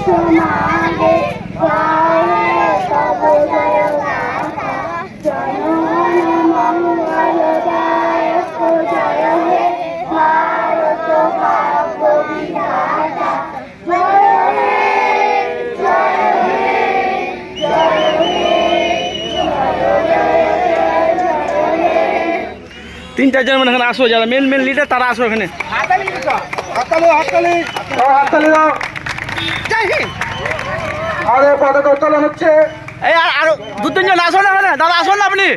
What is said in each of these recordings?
সমাগে গায়ে তব জয় গাথা জনগণ মঙ্গলদায়ক জয় হে ভারত ভাগ্য বিধাতা জয় হে জয় হে জয় হে তিন চারজন মানে এখানে আসো, যারা মেন মেন লিডার তারা আসো এখানে। পতাকা উত্তোলন হচ্ছে। এই আরো দু তিনজন আসো না এখানে, দাদা আসো না আপনি।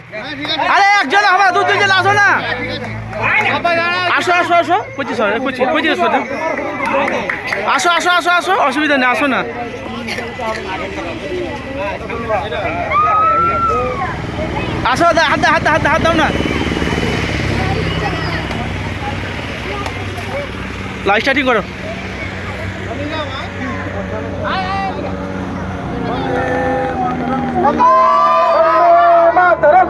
আরে একজন আমার দু তিনজন আসো না, আসো আসো আসো 25 আসো আসো আসো আসো, অসুবিধা নেই, আসো না। আসো, হাত দাও না। লাইট স্টার্টিং করো। মাতরম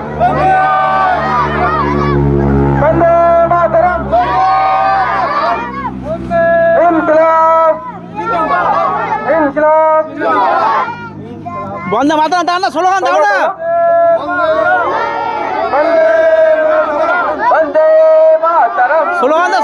বন্দে মাতরম ইনকিলাব ইনকিলাব বন্দে মাতরম দাও না, স্লোগান দাও না। বন্দে মাতরম স্লোগান দাও